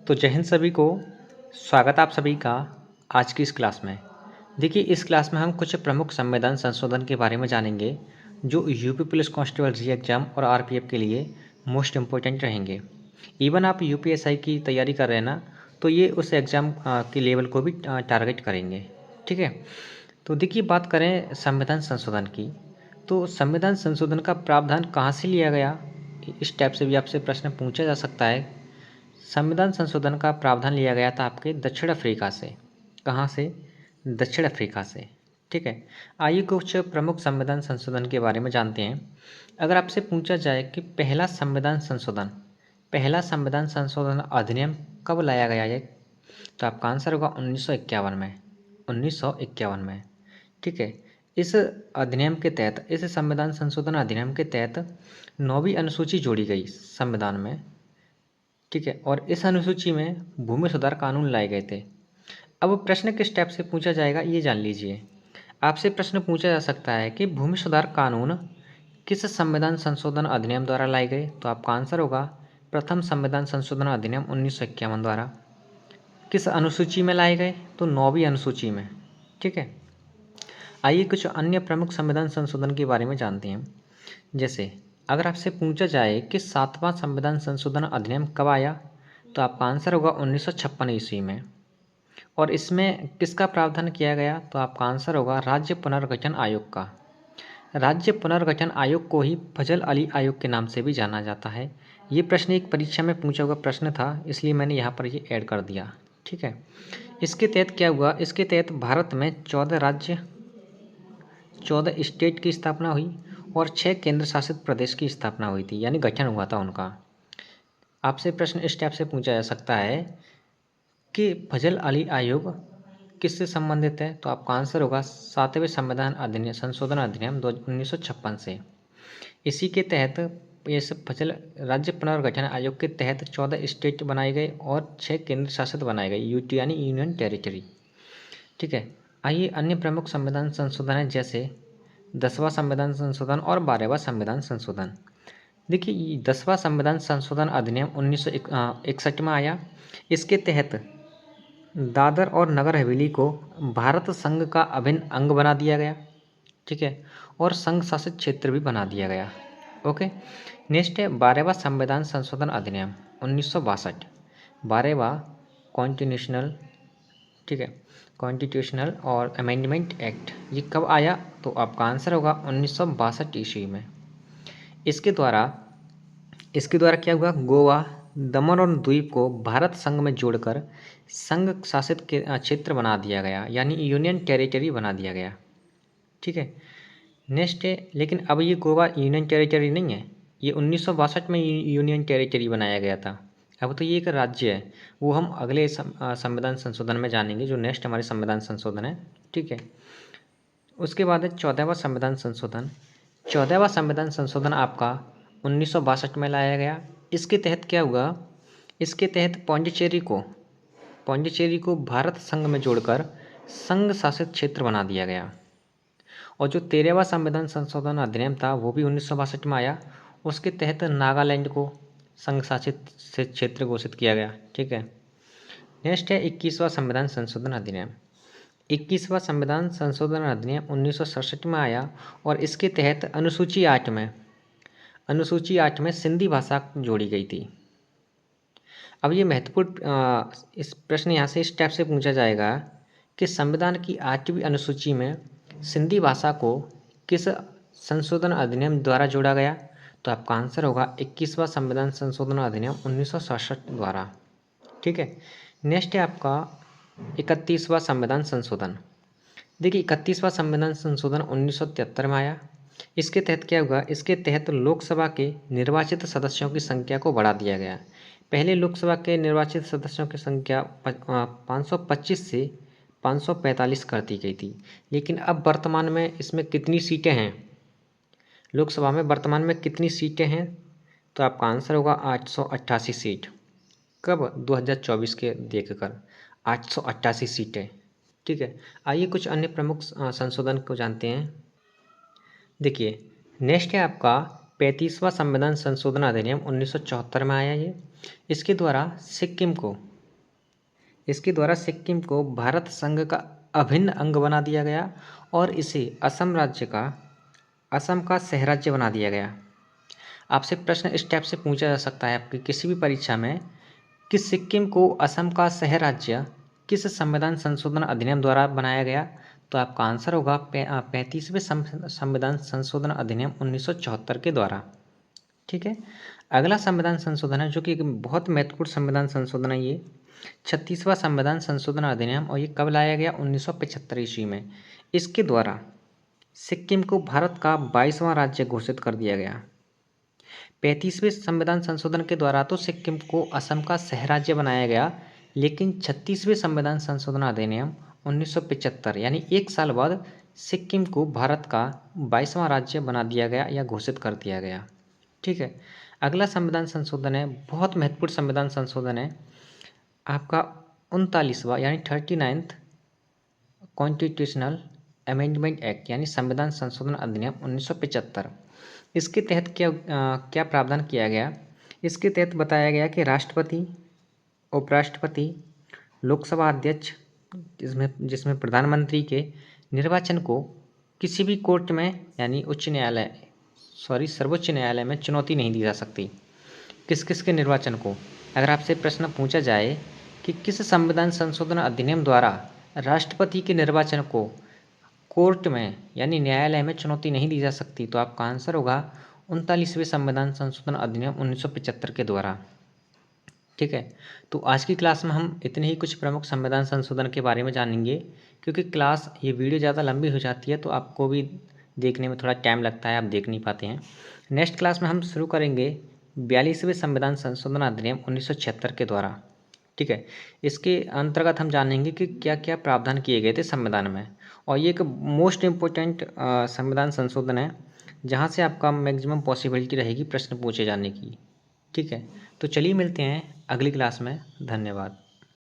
तो जय हिंद सभी को। स्वागत आप सभी का आज की इस क्लास में। देखिए, इस क्लास में हम कुछ प्रमुख संविधान संशोधन के बारे में जानेंगे जो यूपी पुलिस कांस्टेबल एग्जाम और आरपीएफ के लिए मोस्ट इम्पोर्टेंट रहेंगे। इवन आप यूपीएसआई की तैयारी कर रहे हैं ना, तो ये उस एग्ज़ाम के लेवल को भी टारगेट करेंगे। ठीक है। तो देखिए, बात करें संविधान संशोधन की, तो संविधान संशोधन का प्रावधान कहाँ से लिया गया, इस टाइप से भी आपसे प्रश्न पूछा जा सकता है। संविधान संशोधन का प्रावधान लिया गया था आपके दक्षिण अफ्रीका से। कहाँ से? दक्षिण अफ्रीका से। ठीक है। आइए कुछ प्रमुख संविधान संशोधन के बारे में जानते हैं। अगर आपसे पूछा जाए कि पहला संविधान संशोधन अधिनियम कब लाया गया है, तो आपका आंसर होगा 1951 में। 1951 में। ठीक है। इस अधिनियम के तहत, इस संविधान संशोधन अधिनियम के तहत 9वीं अनुसूची जोड़ी गई संविधान में। ठीक है। और इस अनुसूची में भूमि सुधार कानून लाए गए थे। अब प्रश्न किस टाइप से पूछा जाएगा ये जान लीजिए। आपसे प्रश्न पूछा जा सकता है कि भूमि सुधार कानून किस संविधान संशोधन अधिनियम द्वारा लाए गए, तो आपका आंसर होगा प्रथम संविधान संशोधन अधिनियम 1951 द्वारा। किस अनुसूची में लाए गए, तो 9वीं अनुसूची में। ठीक है। आइए कुछ अन्य प्रमुख संविधान संशोधन के बारे में जानते हैं। जैसे अगर आपसे पूछा जाए कि 7वां संविधान संशोधन अधिनियम कब आया, तो आपका आंसर होगा 1956 ईस्वी में। और इसमें किसका प्रावधान किया गया, तो आपका आंसर होगा राज्य पुनर्गठन आयोग का। राज्य पुनर्गठन आयोग को ही फजल अली आयोग के नाम से भी जाना जाता है। ये प्रश्न एक परीक्षा में पूछा हुआ प्रश्न था, इसलिए मैंने यहाँ पर ये ऐड कर दिया। ठीक है। इसके तहत क्या हुआ, इसके तहत भारत में 14 राज्य, 14 स्टेट की स्थापना हुई और 6 केंद्र शासित प्रदेश की स्थापना हुई थी, यानी गठन हुआ था उनका। आपसे प्रश्न इस टाइप से पूछा जा सकता है कि फजल अली आयोग किससे संबंधित है, तो आपका आंसर होगा 7वें संविधान अधिनियम संशोधन अधिनियम 1956 से। इसी के तहत ये सब फजल राज्य पुनर्गठन आयोग के तहत 14 स्टेट बनाए गए और 6 केंद्र शासित बनाए गए, यूटी यानी यूनियन टेरिटरी। ठीक है। आइए अन्य प्रमुख संविधान संशोधन है, जैसे 10वां संविधान संशोधन और 12वां संविधान संशोधन। देखिए, 10वां संविधान संशोधन अधिनियम 1961 में आया। इसके तहत दादर और नगर हवेली को भारत संघ का अभिन्न अंग बना दिया गया। ठीक है। और संघ शासित क्षेत्र भी बना दिया गया। ओके। नेक्स्ट है 12वां संविधान संशोधन अधिनियम 1962। 12वां कॉन्स्टिट्यूशनल, ठीक है, कॉन्स्टिट्यूशनल और अमेंडमेंट एक्ट, ये कब आया, तो आपका आंसर होगा 1962 ईस्वी में। इसके द्वारा क्या हुआ, गोवा, दमन और द्वीप को भारत संघ में जोड़कर संघ शासित क्षेत्र बना दिया गया, यानी यूनियन टेरिटरी बना दिया गया। ठीक है। नेक्स्ट है, लेकिन अब ये गोवा यूनियन टेरिटरी नहीं है, ये 1962 में यूनियन टेरिटरी बनाया गया था। अब तो ये एक राज्य है, वो हम अगले संविधान संशोधन में जानेंगे, जो नेक्स्ट हमारे संविधान संशोधन है। ठीक है। उसके बाद है 14वां संविधान संशोधन। 14वां संविधान संशोधन आपका 1962 में लाया गया। इसके तहत क्या हुआ, इसके तहत पौंडीचेरी को भारत संघ में जोड़कर संघ शासित क्षेत्र बना दिया गया। और जो 13वां संविधान संशोधन अधिनियम था वो भी 1962 में आया। उसके तहत नागालैंड को संघ शासित क्षेत्र घोषित किया गया। ठीक है। नेक्स्ट है 21वां संविधान संशोधन अधिनियम। 21वां संविधान संशोधन अधिनियम 1967 में आया और इसके तहत अनुसूची 8 में सिंधी भाषा जोड़ी गई थी। अब ये महत्वपूर्ण इस प्रश्न यहाँ से इस टाइप से पूछा जाएगा कि संविधान की 8वीं अनुसूची में सिंधी भाषा को किस संशोधन अधिनियम द्वारा जोड़ा गया, तो आपका आंसर होगा 21वां संविधान संशोधन अधिनियम 1967 द्वारा। ठीक है। नेक्स्ट है आपका 31वां संविधान संशोधन। देखिए, 31वां संविधान संशोधन 1973 में आया। इसके तहत क्या हुआ, इसके तहत लोकसभा के निर्वाचित सदस्यों की संख्या को बढ़ा दिया गया। पहले लोकसभा के निर्वाचित सदस्यों की संख्या 525 से 545 कर दी गई थी, लेकिन अब वर्तमान में इसमें कितनी सीटें हैं, लोकसभा में वर्तमान में कितनी सीटें हैं, तो आपका आंसर होगा 888 सीट। कब? 2024 के देखकर 888 सीटें। ठीक है। आइए कुछ अन्य प्रमुख संशोधन को जानते हैं। देखिए, नेक्स्ट है आपका 35वां संविधान संशोधन अधिनियम 1974 में आया ये। इसके द्वारा सिक्किम को इसके द्वारा सिक्किम को भारत संघ का अभिन्न अंग बना दिया गया और इसे असम का सहराज्य बना दिया गया। आपसे प्रश्न इस टाइप से पूछा जा सकता है आपकी किसी भी परीक्षा में कि सिक्किम को असम का सहराज्य किस संविधान संशोधन अधिनियम द्वारा बनाया गया, तो आपका आंसर होगा 35वें संविधान संशोधन अधिनियम 1974 के द्वारा। ठीक है, अगला संविधान संशोधन है जो कि एक बहुत महत्वपूर्ण संविधान संशोधन है, ये 36वां संविधान संशोधन अधिनियम, और ये कब लाया गया? 1975 ईस्वी में। इसके द्वारा सिक्किम को भारत का 22वां राज्य घोषित कर दिया गया। 35वें संविधान संशोधन के द्वारा तो सिक्किम को असम का सहराज्य बनाया गया, लेकिन 36वें संविधान संशोधन अधिनियम 1975 यानी एक साल बाद सिक्किम को भारत का 22वां राज्य बना दिया गया या घोषित कर दिया गया। ठीक है, अगला संविधान संशोधन है, बहुत महत्वपूर्ण संविधान संशोधन है आपका 39वां यानी 39th कॉन्स्टिट्यूशनल अमेंडमेंट एक्ट यानी संविधान संशोधन अधिनियम 1975। इसके तहत क्या प्रावधान किया गया? इसके तहत बताया गया कि राष्ट्रपति, उपराष्ट्रपति, लोकसभा अध्यक्ष, जिसमें प्रधानमंत्री के निर्वाचन को किसी भी कोर्ट में यानी सर्वोच्च न्यायालय में चुनौती नहीं दी जा सकती। किस किस के निर्वाचन को? अगर आपसे प्रश्न पूछा जाए कि किस संविधान संशोधन अधिनियम द्वारा राष्ट्रपति के निर्वाचन को कोर्ट में यानी न्यायालय में चुनौती नहीं दी जा सकती, तो आपका आंसर होगा 39वें संविधान संशोधन अधिनियम 1975 के द्वारा। ठीक है, तो आज की क्लास में हम इतने ही कुछ प्रमुख संविधान संशोधन के बारे में जानेंगे, क्योंकि ये वीडियो ज़्यादा लंबी हो जाती है तो आपको भी देखने में थोड़ा टाइम लगता है, आप देख नहीं पाते हैं। नेक्स्ट क्लास में हम शुरू करेंगे 42वें संविधान संशोधन अधिनियम 1976 के द्वारा। ठीक है, इसके अंतर्गत हम जानेंगे कि क्या क्या प्रावधान किए गए थे संविधान में, और ये एक मोस्ट इम्पोर्टेंट संविधान संशोधन है जहाँ से आपका मैक्सिमम पॉसिबिलिटी रहेगी प्रश्न पूछे जाने की। ठीक है, तो चलिए मिलते हैं अगली क्लास में। धन्यवाद।